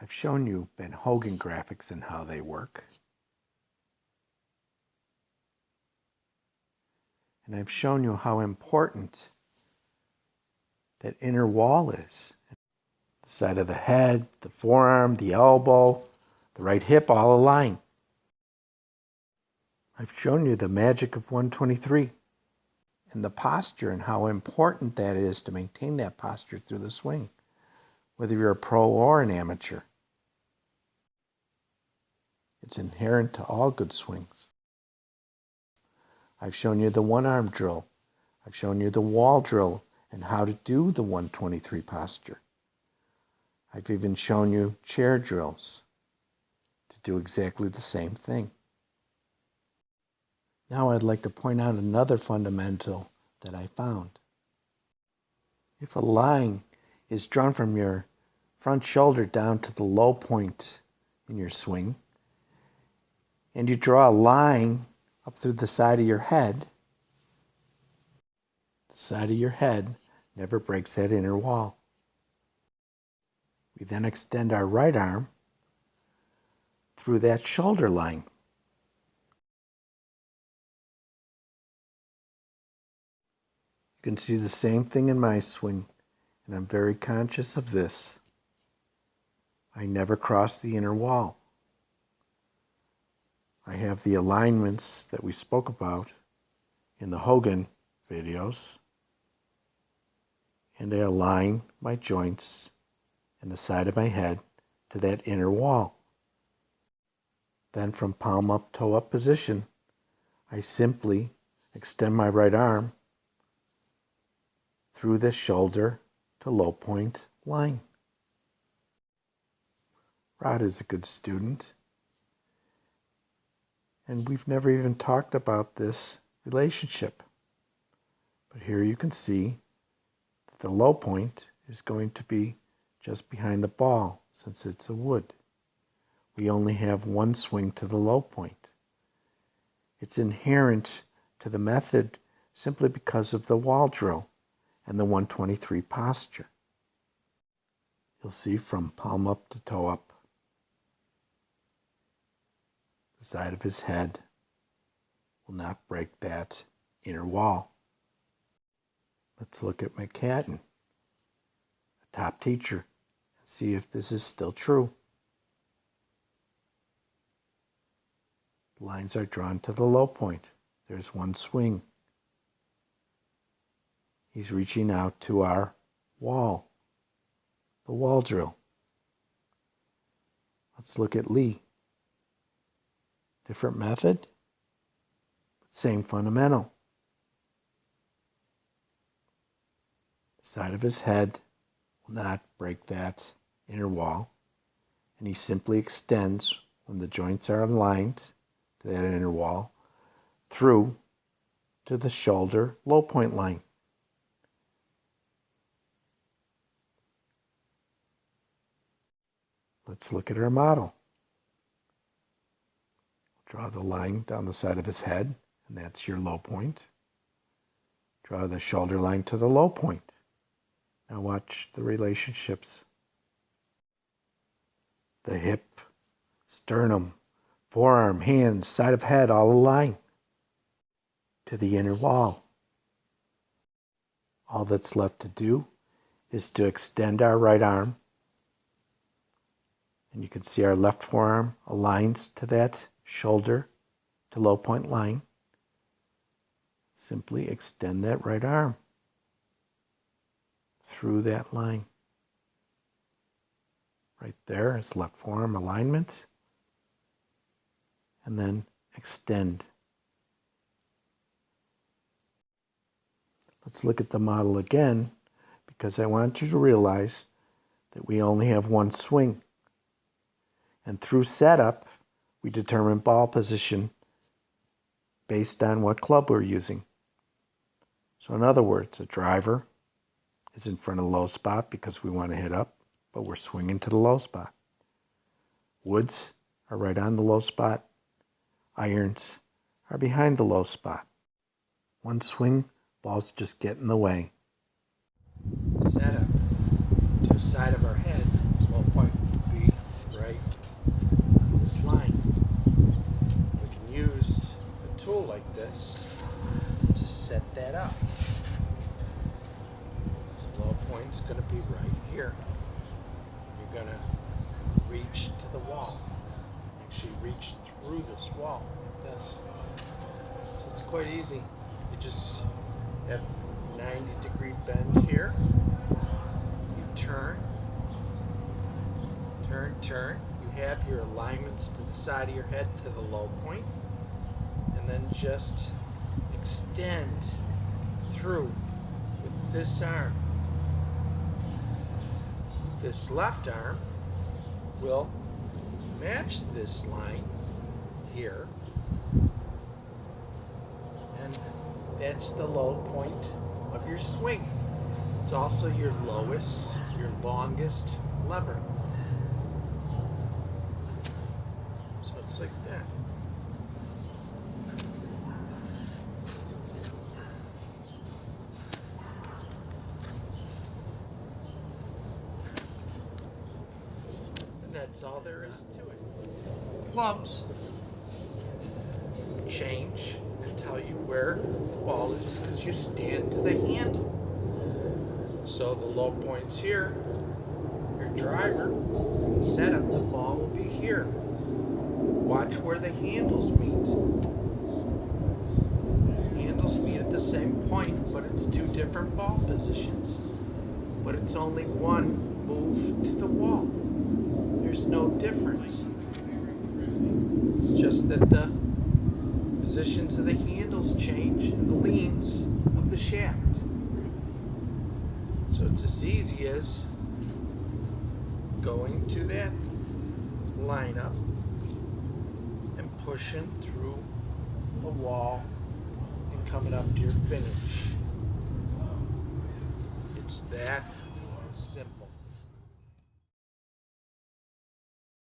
I've shown you Ben Hogan graphics and how they work. And I've shown you how important that inner wall is. The side of the head, the forearm, the elbow, the right hip all align. I've shown you the magic of 123 and the posture and how important that is to maintain that posture through the swing, whether you're a pro or an amateur. It's inherent to all good swings. I've shown you the one-arm drill. I've shown you the wall drill and how to do the 123 posture. I've even shown you chair drills to do exactly the same thing. Now I'd like to point out another fundamental that I found. If a line is drawn from your front shoulder down to the low point in your swing, and you draw a line up through the side of your head, the side of your head never breaks that inner wall. We then extend our right arm through that shoulder line. You can see the same thing in my swing, and I'm very conscious of this. I never cross the inner wall. I have the alignments that we spoke about in the Hogan videos, and I align my joints and the side of my head to that inner wall. Then from palm up, toe up position, I simply extend my right arm through the shoulder to low point line. Rod is a good student, and we've never even talked about this relationship. But here you can see that the low point is going to be just behind the ball since it's a wood. We only have one swing to the low point. It's inherent to the method simply because of the wall drill and the 123 posture. You'll see from palm up to toe up, the side of his head will not break that inner wall. Let's look at McCatton, a top teacher, and see if this is still true. The lines are drawn to the low point. There's one swing. He's reaching out to our wall, the wall drill. Let's look at Lee. Different method, but same fundamental. The side of his head will not break that inner wall, and he simply extends when the joints are aligned to that inner wall through to the shoulder low point line. Let's look at our model. Draw the line down the side of his head, and that's your low point. Draw the shoulder line to the low point. Now watch the relationships. The hip, sternum, forearm, hands, side of head all align to the inner wall. All that's left to do is to extend our right arm, and you can see our left forearm aligns to that shoulder to low point line. Simply extend that right arm through that line. Right there is left forearm alignment. And then extend. Let's look at the model again, because I want you to realize that we only have one swing. And through setup, we determine ball position based on what club we're using. So in other words, a driver is in front of the low spot because we want to hit up, but we're swinging to the low spot. Woods are right on the low spot. Irons are behind the low spot. One swing, balls just get in the way. Setup to the side of our head, low point would be the wall. Actually reach through this wall like this. So it's quite easy. You just have 90-degree bend here. You turn, turn, turn. You have your alignments to the side of your head to the low point, and then just extend through with this arm. This left arm will match this line here, and that's the low point of your swing. It's also your lowest, your longest lever. So it's like that. And that's all there is to it. Clubs change and tell you where the ball is because you stand to the handle. So the low points here, your driver setup, the ball will be here. Watch where the handles meet. Handles meet at the same point, but it's two different ball positions. But it's only one move to the wall. There's no difference. It's just that the positions of the handles change and the leans of the shaft. So it's as easy as going to that lineup and pushing through a wall and coming up to your finish. It's that simple.